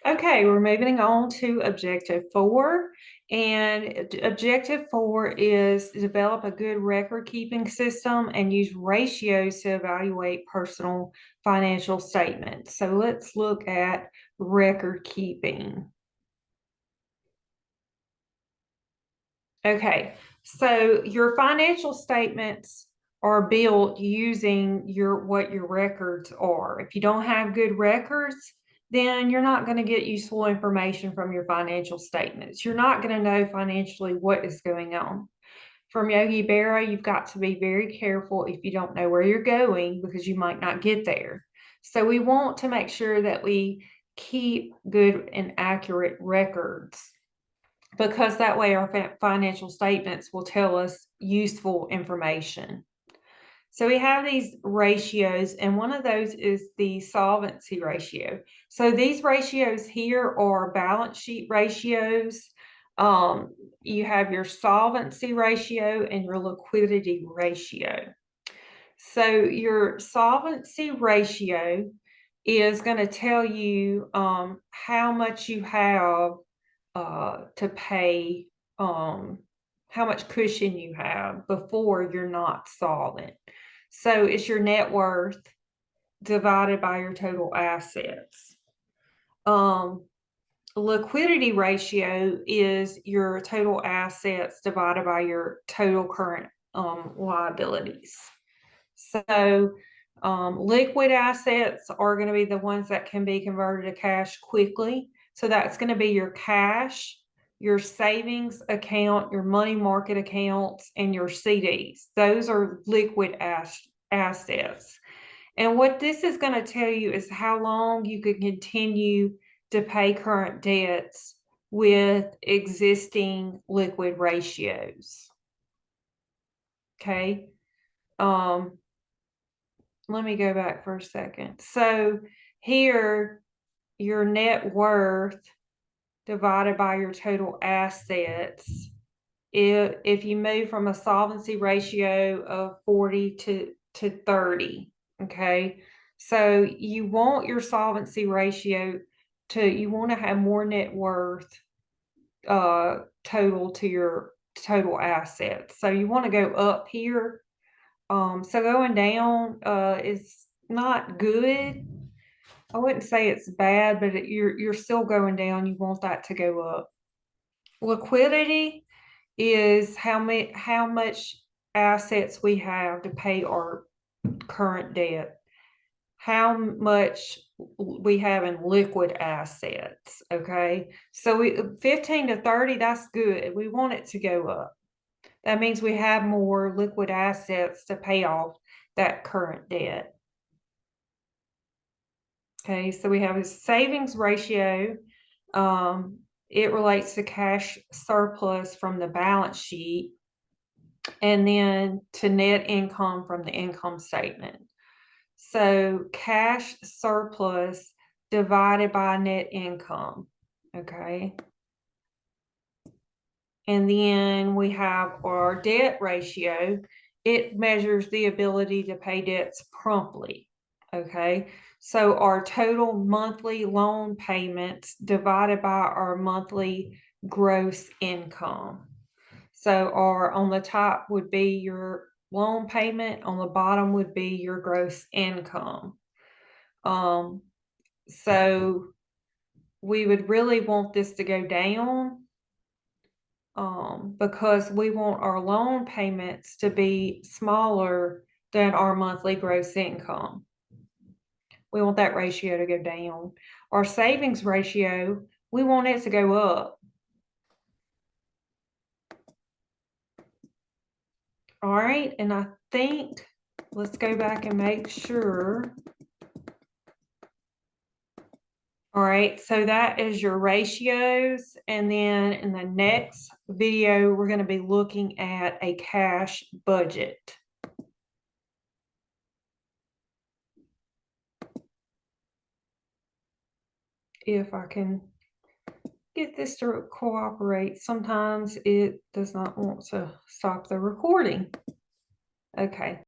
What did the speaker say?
Okay, we're moving on to objective 4. And objective 4 is develop a good record keeping system and use ratios to evaluate personal financial statements. So let's look at record keeping. Okay, so your financial statements are built using what your records are. If you don't have good records, then you're not going to get useful information from your financial statements. You're not going to know financially what is going on. From Yogi Berra, you've got to be very careful if you don't know where you're going because you might not get there. So we want to make sure that we keep good and accurate records, because that way our financial statements will tell us useful information. So we have these ratios, and one of those is the solvency ratio. So these ratios here are balance sheet ratios. You have your solvency ratio and your liquidity ratio. So your solvency ratio is going to tell you how much you have to pay, how much cushion you have before you're not solvent. So it's your net worth divided by your total assets. Liquidity ratio is your total assets divided by your total current liabilities. So liquid assets are going to be the ones that can be converted to cash quickly. So that's going to be your cash, your savings account, your money market accounts, and your CDs. Those are liquid assets. And what this is going to tell you is how long you can continue to pay current debts with existing liquid ratios. Okay. Let me go back for a second. So here, your net worth divided by your total assets, if you move from a solvency ratio of 40 to 30, okay? So you want your solvency ratio you want to have more net worth total to your total assets. So you want to go up here. So going down is not good. I wouldn't say it's bad, but you're still going down. You want that to go up. Liquidity is how much assets we have to pay our current debt, how much we have in liquid assets. Okay, so 15 to 30, that's good. We want it to go up. That means we have more liquid assets to pay off that current debt. Okay, so we have a savings ratio. It relates to cash surplus from the balance sheet, and then to net income from the income statement. So cash surplus divided by net income. Okay. And then we have our debt ratio. It measures the ability to pay debts promptly. Okay. So our total monthly loan payments divided by our monthly gross income. So on the top would be your loan payment, on the bottom would be your gross income. So we would really want this to go down, because we want our loan payments to be smaller than our monthly gross income. We want that ratio to go down. Our savings ratio, we want it to go up. All right, and I think, let's go back and make sure. All right, so that is your ratios. And then in the next video, we're going to be looking at a cash budget. If I can get this to cooperate, sometimes it does not want to stop the recording. Okay.